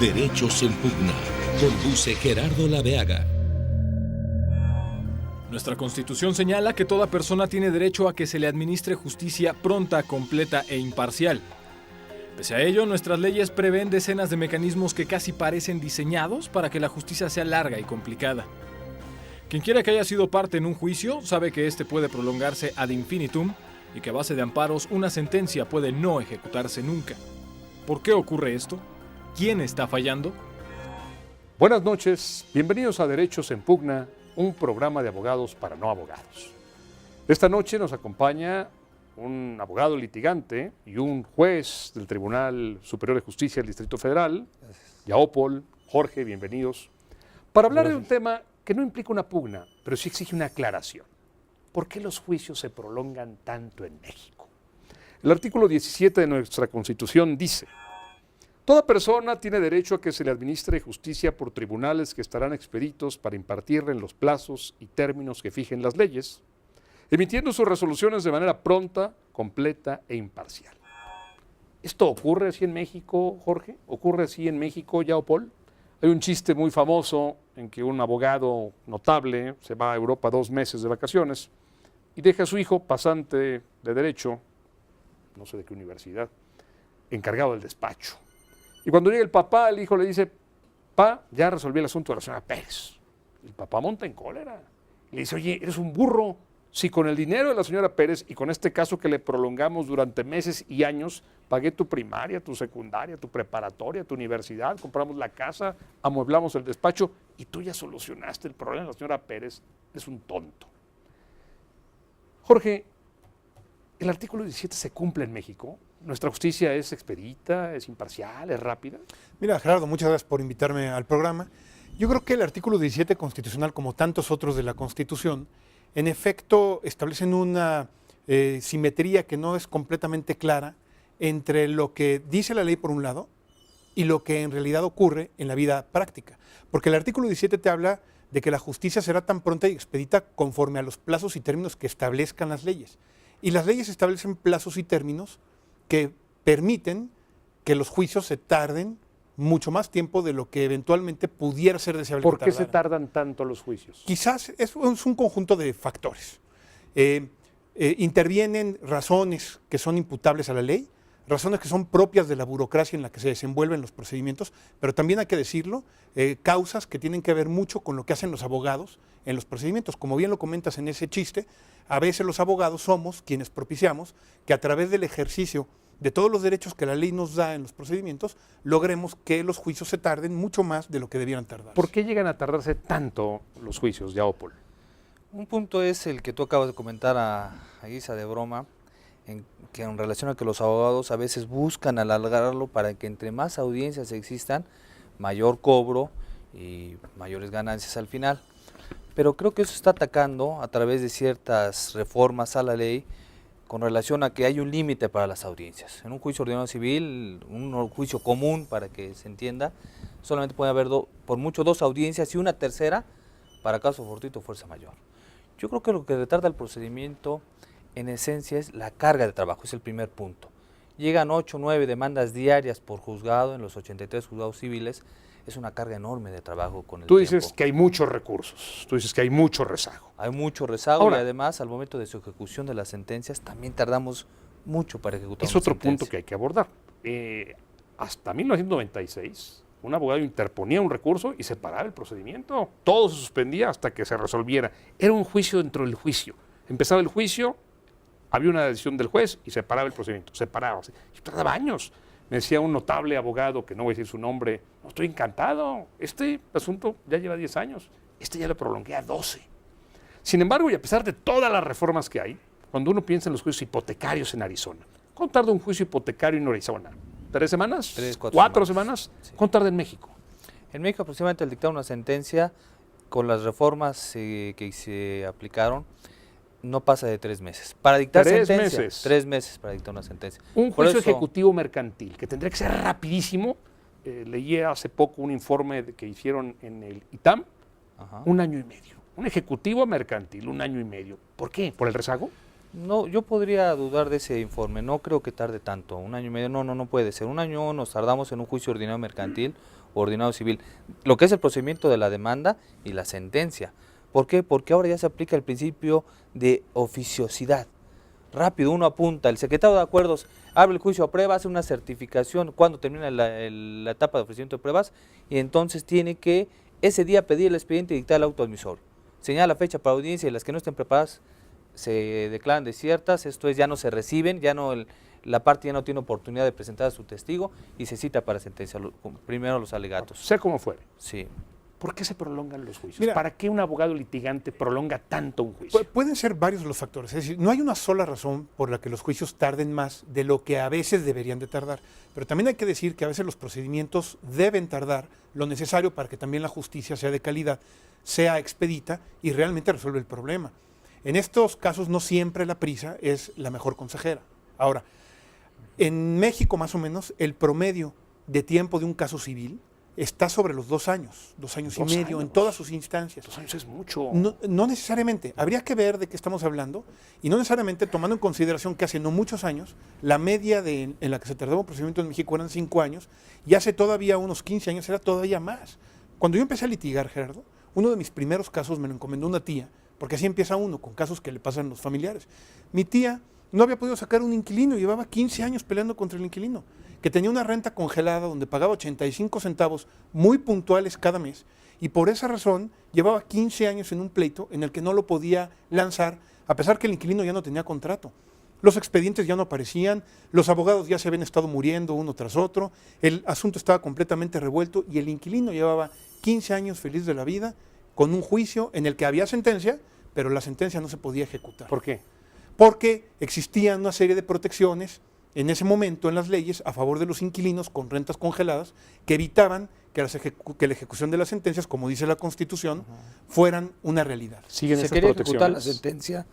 Derechos en Pugna. Conduce Gerardo Laveaga. Nuestra Constitución señala que toda persona tiene derecho a que se le administre justicia pronta, completa e imparcial. Pese a ello, nuestras leyes prevén decenas de mecanismos que casi parecen diseñados para que la justicia sea larga y complicada. Quien quiera que haya sido parte en un juicio sabe que este puede prolongarse ad infinitum y que a base de amparos una sentencia puede no ejecutarse nunca. ¿Por qué ocurre esto? ¿Quién está fallando? Buenas noches, bienvenidos a Derechos en Pugna, un programa de abogados para no abogados. Esta noche nos acompaña un abogado litigante y un juez del Tribunal Superior de Justicia del Distrito Federal, Yaopol, Jorge, bienvenidos, para hablar de un tema que no implica una pugna, pero sí exige una aclaración. ¿Por qué los juicios se prolongan tanto en México? El artículo 17 de nuestra Constitución dice: toda persona tiene derecho a que se le administre justicia por tribunales que estarán expeditos para impartirle en los plazos y términos que fijen las leyes, emitiendo sus resoluciones de manera pronta, completa e imparcial. ¿Esto ocurre así en México, Jorge? ¿Ocurre así en México, Yaopol? Hay un chiste muy famoso en que un abogado notable se va a Europa 2 meses de vacaciones y deja a su hijo, pasante de Derecho, no sé de qué universidad, encargado del despacho. Y cuando llega el papá, el hijo le dice: pa, ya resolví el asunto de la señora Pérez. El papá monta en cólera y le dice: oye, eres un burro. Si con el dinero de la señora Pérez y con este caso que le prolongamos durante meses y años, pagué tu primaria, tu secundaria, tu preparatoria, tu universidad, compramos la casa, amueblamos el despacho y tú ya solucionaste el problema de la señora Pérez, eres un tonto. Jorge, ¿el artículo 17 se cumple en México? ¿Nuestra justicia es expedita, es imparcial, es rápida? Mira, Gerardo, muchas gracias por invitarme al programa. Yo creo que el artículo 17 constitucional, como tantos otros de la Constitución, en efecto establecen una simetría que no es completamente clara entre lo que dice la ley por un lado y lo que en realidad ocurre en la vida práctica. Porque el artículo 17 te habla de que la justicia será tan pronta y expedita conforme a los plazos y términos que establezcan las leyes. Y las leyes establecen plazos y términos que permiten que los juicios se tarden mucho más tiempo de lo que eventualmente pudiera ser deseable. ¿Por qué se tardan tanto los juicios? Quizás es un conjunto de factores. Intervienen razones que son imputables a la ley, razones que son propias de la burocracia en la que se desenvuelven los procedimientos, pero también hay que decirlo, causas que tienen que ver mucho con lo que hacen los abogados en los procedimientos. Como bien lo comentas en ese chiste, a veces los abogados somos quienes propiciamos que a través del ejercicio de todos los derechos que la ley nos da en los procedimientos, logremos que los juicios se tarden mucho más de lo que debieran tardarse. ¿Por qué llegan a tardarse tanto los juicios, Yaopol? Un punto es el que tú acabas de comentar a guisa de broma, que en relación a que los abogados a veces buscan alargarlo para que entre más audiencias existan, mayor cobro y mayores ganancias al final. Pero creo que eso está atacando a través de ciertas reformas a la ley con relación a que hay un límite para las audiencias. En un juicio ordinario civil, un juicio común, para que se entienda, solamente puede haber por mucho 2 audiencias y una tercera para caso fortuito o fuerza mayor. Yo creo que lo que retarda el procedimiento en esencia es la carga de trabajo, es el primer punto. Llegan 8 o 9 demandas diarias por juzgado en los 83 juzgados civiles, es una carga enorme de trabajo con el tiempo. Tú dices que hay muchos recursos, tú dices que hay mucho rezago. Hay mucho rezago. Ahora, y además al momento de su ejecución de las sentencias también tardamos mucho para ejecutar Es otro punto que hay que abordar. Hasta 1996 un abogado interponía un recurso y se paraba el procedimiento. Todo se suspendía hasta que se resolviera. Era un juicio dentro del juicio. Empezaba el juicio, había una decisión del juez y se paraba el procedimiento. Se paraba. Y tardaba años. Me decía un notable abogado, que no voy a decir su nombre: no, estoy encantado, este asunto ya lleva 10 años, ya lo prolongué a 12. Sin embargo, y a pesar de todas las reformas que hay, cuando uno piensa en los juicios hipotecarios en Arizona, ¿cuánto tarda un juicio hipotecario en Arizona? ¿3 semanas? 3, 4 semanas. Sí. ¿Cuánto tarda en México? En México aproximadamente al dictar una sentencia, con las reformas que se aplicaron, no pasa de 3 meses. Para dictar 3 sentencia, meses. 3 meses para dictar una sentencia. Un juicio ejecutivo mercantil, que tendría que ser rapidísimo. Leí hace poco un informe que hicieron en el ITAM, 1 año y medio. Un ejecutivo mercantil, 1 año y medio. ¿Por qué? ¿Por el rezago? No, yo podría dudar de ese informe, no creo que tarde tanto, 1 año y medio, no puede ser. 1 año nos tardamos en un juicio ordinario mercantil, ordinario civil. Lo que es el procedimiento de la demanda y la sentencia. ¿Por qué? Porque ahora ya se aplica el principio de oficiosidad. Rápido, uno apunta, el secretario de acuerdos abre el juicio a prueba, hace una certificación cuando termina la etapa de ofrecimiento de pruebas y entonces tiene que ese día pedir el expediente y dictar el auto admisorio. Señala la fecha para audiencia y las que no estén preparadas se declaran desiertas, esto es, ya no se reciben, ya no la parte ya no tiene oportunidad de presentar a su testigo y se cita para sentencia, primero los alegatos. Sea como fuere. Sí. ¿Por qué se prolongan los juicios? Mira, ¿para qué un abogado litigante prolonga tanto un juicio? Pueden ser varios los factores, es decir, no hay una sola razón por la que los juicios tarden más de lo que a veces deberían de tardar, pero también hay que decir que a veces los procedimientos deben tardar lo necesario para que también la justicia sea de calidad, sea expedita y realmente resuelva el problema. En estos casos no siempre la prisa es la mejor consejera. Ahora, en México más o menos el promedio de tiempo de un caso civil está sobre los 2 años, 2 años y medio en todas sus instancias. 2 años es mucho. No necesariamente, habría que ver de qué estamos hablando y no necesariamente tomando en consideración que hace no muchos años la media en la que se tardaba un procedimiento en México eran 5 años y hace todavía unos 15 años era todavía más. Cuando yo empecé a litigar, Gerardo, uno de mis primeros casos me lo encomendó una tía, porque así empieza uno con casos que le pasan a los familiares. Mi tía no había podido sacar un inquilino, llevaba 15 años peleando contra el inquilino, que tenía una renta congelada donde pagaba 85 centavos muy puntuales cada mes y por esa razón llevaba 15 años en un pleito en el que no lo podía lanzar a pesar que el inquilino ya no tenía contrato. Los expedientes ya no aparecían, los abogados ya se habían estado muriendo uno tras otro, el asunto estaba completamente revuelto y el inquilino llevaba 15 años feliz de la vida con un juicio en el que había sentencia, pero la sentencia no se podía ejecutar. ¿Por qué? Porque existían una serie de protecciones en ese momento en las leyes a favor de los inquilinos con rentas congeladas que evitaban que la ejecución de las sentencias, como dice la Constitución, fueran una realidad. Siguen Si se esas quería ejecutar la protecciones. sentencia,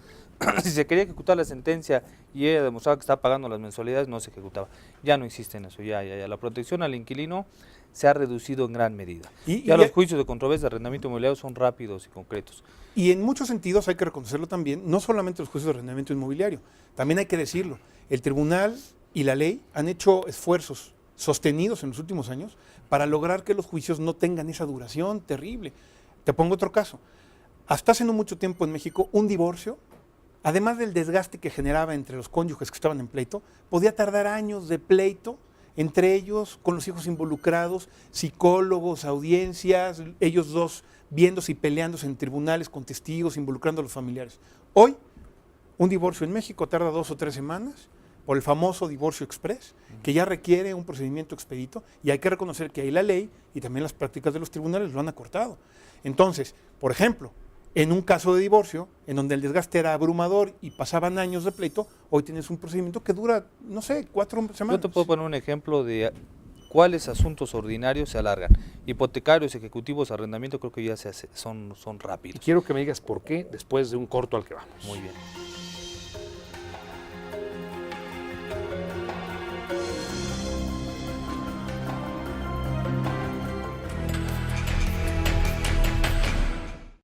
si se quería ejecutar la sentencia y ella demostraba que estaba pagando las mensualidades, no se ejecutaba. Ya no existe en eso, ya. La protección al inquilino se ha reducido en gran medida. Ya los juicios de controversia de arrendamiento inmobiliario son rápidos y concretos. Y en muchos sentidos hay que reconocerlo también, no solamente los juicios de arrendamiento inmobiliario, también hay que decirlo, el tribunal y la ley han hecho esfuerzos sostenidos en los últimos años para lograr que los juicios no tengan esa duración terrible. Te pongo otro caso. Hasta hace no mucho tiempo en México, un divorcio, además del desgaste que generaba entre los cónyuges que estaban en pleito, podía tardar años de pleito, entre ellos, con los hijos involucrados, psicólogos, audiencias, ellos dos viéndose y peleándose en tribunales con testigos, involucrando a los familiares. Hoy, un divorcio en México tarda 2 o 3 semanas, por el famoso divorcio express, que ya requiere un procedimiento expedito, y hay que reconocer que ahí la ley y también las prácticas de los tribunales lo han acortado. Entonces, por ejemplo, en un caso de divorcio, en donde el desgaste era abrumador y pasaban años de pleito, hoy tienes un procedimiento que dura, no sé, 4 semanas. Yo te puedo poner un ejemplo de cuáles asuntos ordinarios se alargan. Hipotecarios, ejecutivos, arrendamiento, creo que ya son rápidos. Y quiero que me digas por qué después de un corto al que vamos. Muy bien.